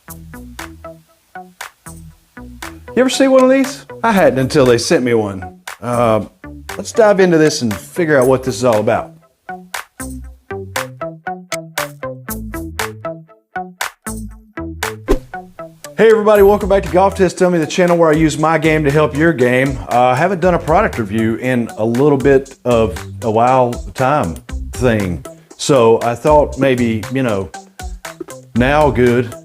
You ever see one of these? I hadn't until they sent me one. Let's dive into this and figure out what this is all about. Hey everybody, welcome back to GolfTestDummy, the channel where I use my game to help your game. I haven't done a product review in a little bit of a while time thing. So I thought maybe, now good.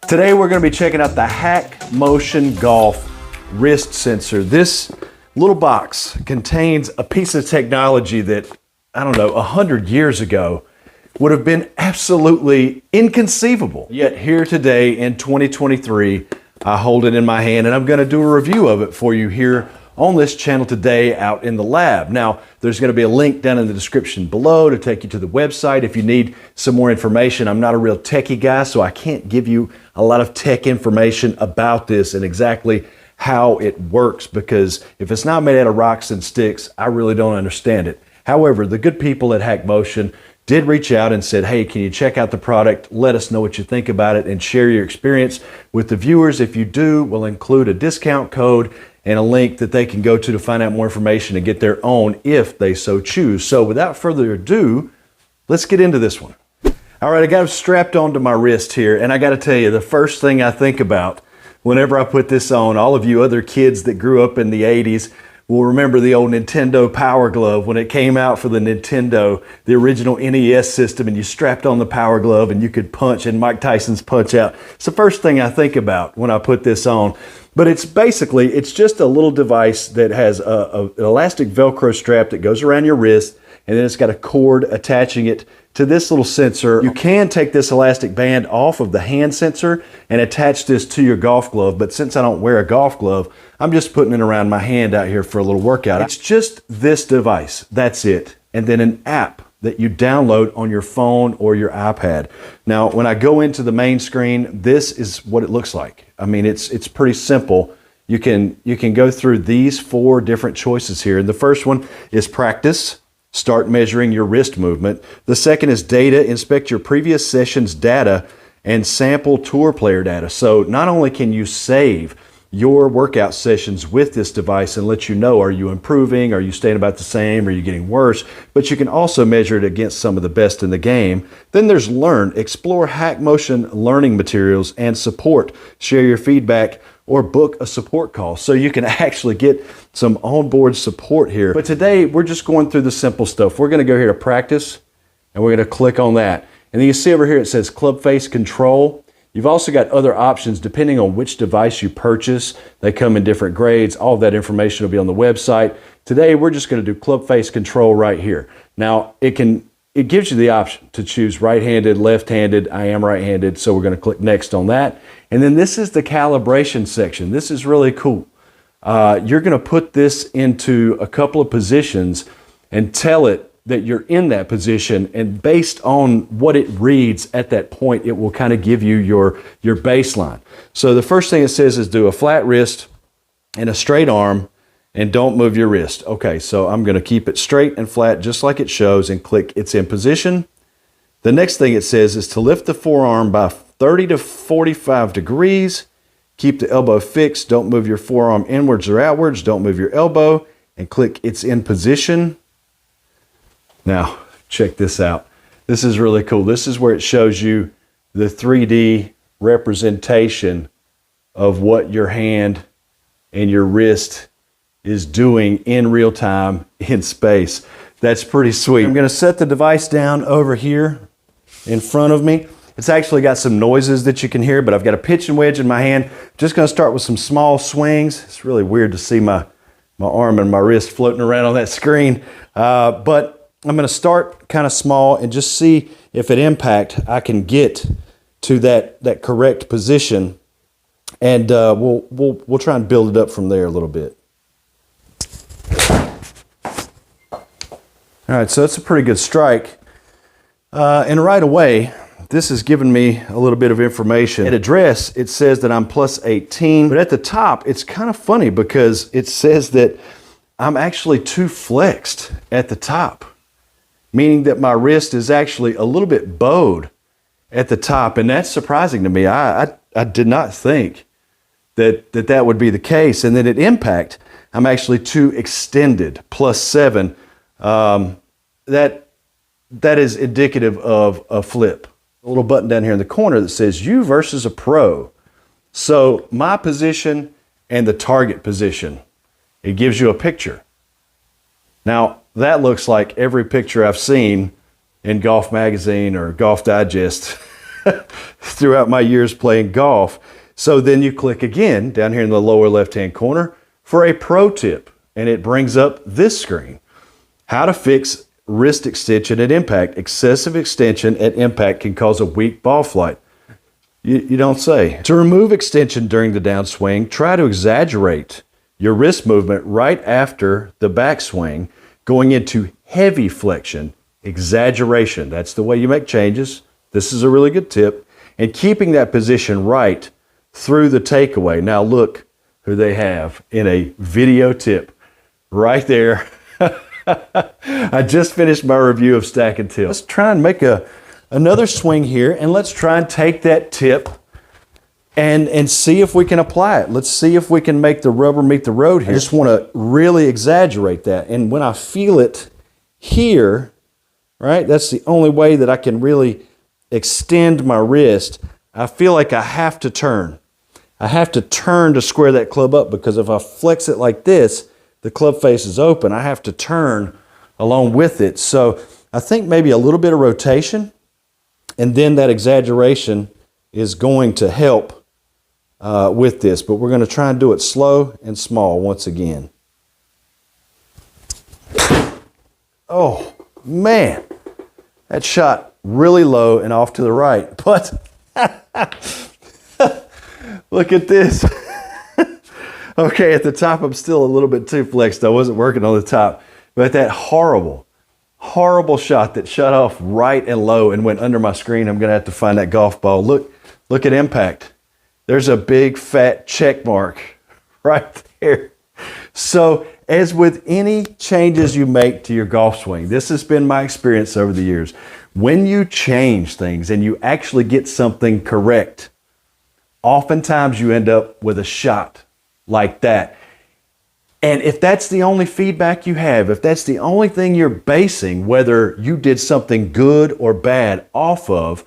Today we're gonna be checking out the Hackmotion Golf wrist sensor. This little box contains a piece of technology that, I don't know, 100 years ago would have been absolutely inconceivable. Yet here today in 2023, I hold it in my hand and I'm gonna do a review of it for you here on this channel today out in the lab. Now, there's gonna be a link down in the description below to take you to the website if you need some more information. I'm not a real techie guy, so I can't give you a lot of tech information about this and exactly how it works, because if it's not made out of rocks and sticks, I really don't understand it. However, the good people at Hackmotion did reach out and said, hey, can you check out the product? Let us know what you think about it and share your experience with the viewers. If you do, we'll include a discount code and a link that they can go to find out more information and get their own if they so choose. So without further ado, let's get into this one. All right, I got it strapped onto my wrist here, and I got to tell you, the first thing I think about whenever I put this on, all of you other kids that grew up in the 80s will remember the old Nintendo Power Glove when it came out for the Nintendo, the original NES system, and you strapped on the Power Glove and you could punch in Mike Tyson's Punch Out. It's the first thing I think about when I put this on. But it's just a little device that has an elastic Velcro strap that goes around your wrist, and then it's got a cord attaching it to this little sensor. You can take this elastic band off of the hand sensor and attach this to your golf glove, but since I don't wear a golf glove, I'm just putting it around my hand out here for a little workout. It's just this device, that's it, and then an app that you download on your phone or your iPad. Now, when I go into the main screen, this is what it looks like. I mean, it's pretty simple. You can go through these 4 different choices here. And the first one is practice. Start measuring your wrist movement. The second is data. Inspect your previous session's data and sample tour player data. So not only can you save your workout sessions with this device and let you know, are you improving, are you staying about the same, are you getting worse, but you can also measure it against some of the best in the game. Then there's learn. Explore Hackmotion learning materials and support. Share your feedback or book a support call. So you can actually get some onboard support here. But today we're just going through the simple stuff. We're gonna go here to practice and we're gonna click on that. And then you see over here it says club face control. You've also got other options depending on which device you purchase. They come in different grades. All of that information will be on the website. Today we're just gonna do club face control right here. Now it gives you the option to choose right-handed, left-handed. I am right-handed, so we're gonna click next on that. And then this is the calibration section. This is really cool. You're gonna put this into a couple of positions and tell it that you're in that position, and based on what it reads at that point, it will kind of give you your baseline. So the first thing it says is do a flat wrist and a straight arm and don't move your wrist. Okay, so I'm gonna keep it straight and flat just like it shows and click it's in position. The next thing it says is to lift the forearm by 30 to 45 degrees. Keep the elbow fixed. Don't move your forearm inwards or outwards. Don't move your elbow, and click it's in position. Now, check this out. This is really cool. This is where it shows you the 3D representation of what your hand and your wrist is doing in real time in space. That's pretty sweet. I'm gonna set the device down over here in front of me. It's actually got some noises that you can hear, but I've got a pitching wedge in my hand. Just gonna start with some small swings. It's really weird to see my arm and my wrist floating around on that screen. But I'm gonna start kind of small and just see if at impact I can get to that correct position. And we'll try and build it up from there a little bit. All right, so it's a pretty good strike. And right away, this has given me a little bit of information. At address, it says that I'm plus 18, but at the top, it's kind of funny because it says that I'm actually too flexed at the top, meaning that my wrist is actually a little bit bowed at the top, and that's surprising to me. I did not think that would be the case. And then at impact, I'm actually too extended, +7. That is indicative of a flip. A little button down here in the corner that says you versus a pro. So my position and the target position, it gives you a picture. Now that looks like every picture I've seen in Golf Magazine or Golf Digest throughout my years playing golf. So then you click again down here in the lower left-hand corner for a pro tip, and it brings up this screen. How to fix wrist extension at impact. Excessive extension at impact can cause a weak ball flight. You don't say. To remove extension during the downswing, try to exaggerate your wrist movement right after the backswing, going into heavy flexion, exaggeration. That's the way you make changes. This is a really good tip. And keeping that position right through the takeaway. Now look who they have in a video tip right there. I just finished my review of Stack and Tilt. Let's try and make another swing here, and let's try and take that tip and see if we can apply it. Let's see if we can make the rubber meet the road here. I just want to really exaggerate that. And when I feel it here, right, that's the only way that I can really extend my wrist. I feel like I have to turn. I have to turn to square that club up, because if I flex it like this, the club face is open. I have to turn along with it. So I think maybe a little bit of rotation, and then that exaggeration is going to help with this. But we're going to try and do it slow and small once again. Oh, man. That shot really low and off to the right. But look at this. Okay, at the top, I'm still a little bit too flexed. I wasn't working on the top. But that horrible, horrible shot that shut off right and low and went under my screen, I'm going to have to find that golf ball. Look at impact. There's a big fat check mark right there. So as with any changes you make to your golf swing, this has been my experience over the years. When you change things and you actually get something correct, oftentimes you end up with a shot like that. And if that's the only feedback you have, if that's the only thing you're basing whether you did something good or bad off of,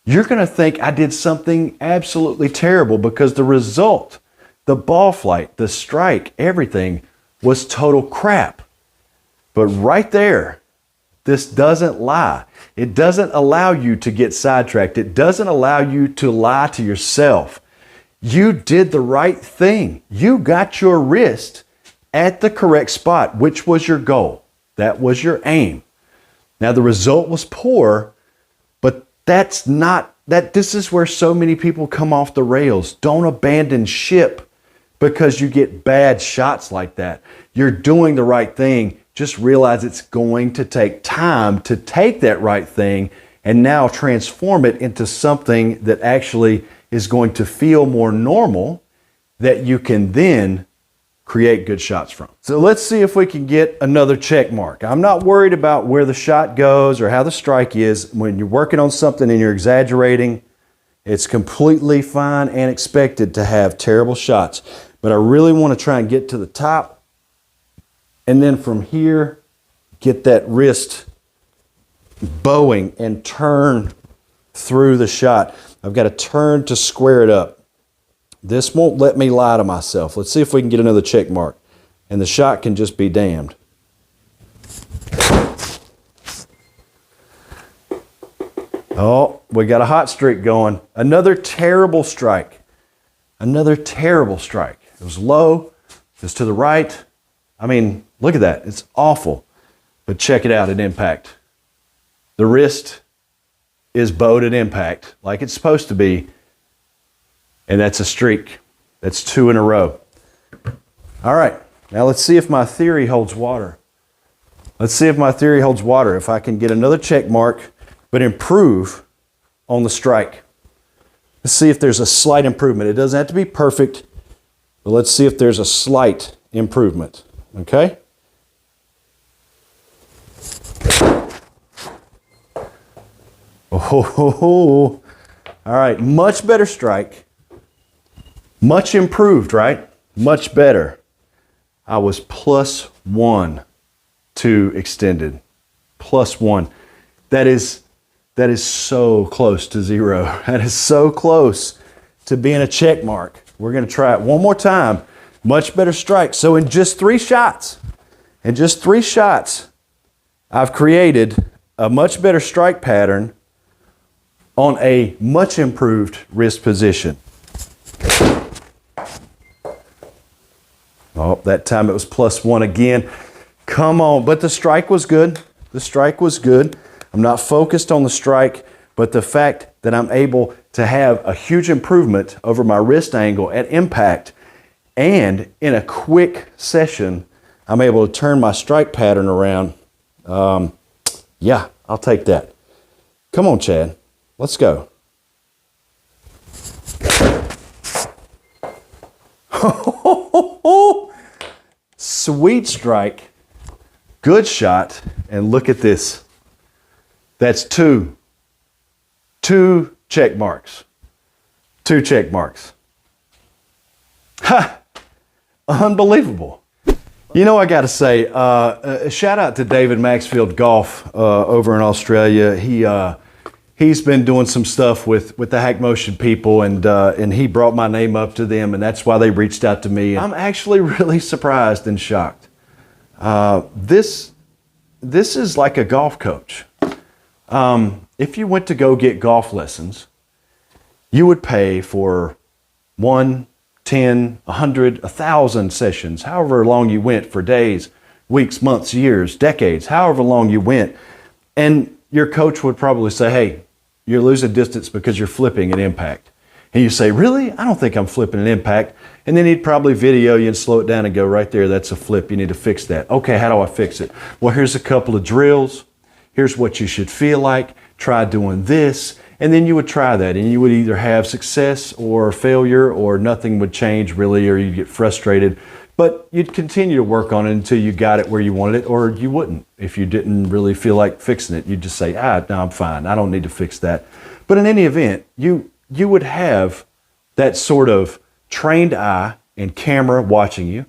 you're going to think I did something absolutely terrible, because the result, the ball flight, the strike, everything was total crap. But right there, this doesn't lie. It doesn't allow you to get sidetracked. It doesn't allow you to lie to yourself. You did the right thing. You got your wrist at the correct spot, which was your goal. That was your aim. Now the result was poor, but this is where so many people come off the rails. Don't abandon ship because you get bad shots like that. You're doing the right thing. Just realize it's going to take time to take that right thing and now transform it into something that actually is going to feel more normal, that you can then create good shots from. So let's see if we can get another check mark. I'm not worried about where the shot goes or how the strike is. When you're working on something and you're exaggerating, it's completely fine and expected to have terrible shots. But I really want to try and get to the top, and then from here, get that wrist bowing and turn through the shot. I've got to turn to square it up. This won't let me lie to myself. Let's see if we can get another check mark. And the shot can just be damned. Oh, we got a hot streak going. Another terrible strike. Another terrible strike. It was low. It's to the right. I mean, look at that. It's awful. But check it out at impact. The wrist is bowed at impact like it's supposed to be. And that's a streak. That's 2 in a row. All right. Now let's see if my theory holds water. Let's see if my theory holds water. If I can get another check mark, but improve on the strike. Let's see if there's a slight improvement. It doesn't have to be perfect, but let's see if there's a slight improvement. Okay? Oh, All right, much better strike. Much improved, right? Much better. I was +1 to extended. +1. That is so close to 0. That is so close to being a check mark. We're going to try it one more time. Much better strike. So in just 3 shots, I've created a much better strike pattern on a much improved wrist position. Oh, that time it was +1 again. Come on, but the strike was good. The strike was good. I'm not focused on the strike, but the fact that I'm able to have a huge improvement over my wrist angle at impact, and in a quick session, I'm able to turn my strike pattern around. Yeah, I'll take that. Come on, Chad. Let's go. Sweet strike. Good shot. And look at this. That's 2 check marks. 2 check marks. Ha! Unbelievable. You know, I got to say, a shout out to David Maxfield Golf over in Australia. He's been doing some stuff with the Hackmotion people, and he brought my name up to them, and that's why they reached out to me. I'm actually really surprised and shocked. This is like a golf coach. If you went to go get golf lessons, you would pay for 1, 10, 100, 1,000 sessions, however long you went, for days, weeks, months, years, decades, however long you went. And your coach would probably say, hey, you're losing distance because you're flipping at impact. And you say, really? I don't think I'm flipping at impact. And then he'd probably video you and slow it down and go, right there, that's a flip. You need to fix that. Okay, how do I fix it? Well, here's a couple of drills. Here's what you should feel like. Try doing this. And then you would try that, and you would either have success or failure, or nothing would change really, or you'd get frustrated. But you'd continue to work on it until you got it where you wanted it, or you wouldn't. If you didn't really feel like fixing it, you'd just say, no, I'm fine. I don't need to fix that. But in any event, you would have that sort of trained eye and camera watching you.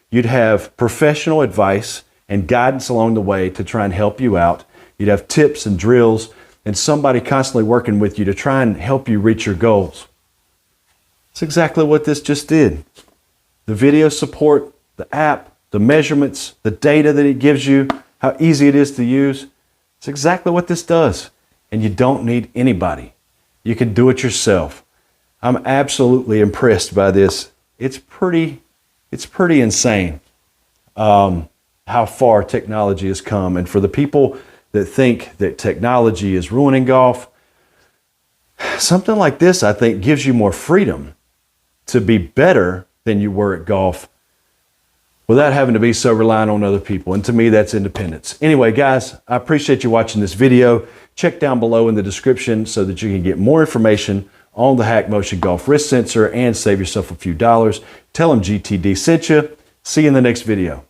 You'd have professional advice and guidance along the way to try and help you out. You'd have tips and drills, and somebody constantly working with you to try and help you reach your goals. That's exactly what this just did. The video support, the app, the measurements, the data that it gives you, how easy it is to use. It's exactly what this does. And you don't need anybody. You can do it yourself. I'm absolutely impressed by this. It's pretty insane how far technology has come. And for the people that think that technology is ruining golf, something like this, I think, gives you more freedom to be better than you were at golf without having to be so reliant on other people. And to me, that's independence. Anyway, guys, I appreciate you watching this video. Check down below in the description so that you can get more information on the Hackmotion Golf Wrist Sensor and save yourself a few dollars. Tell them GTD sent you. See you in the next video.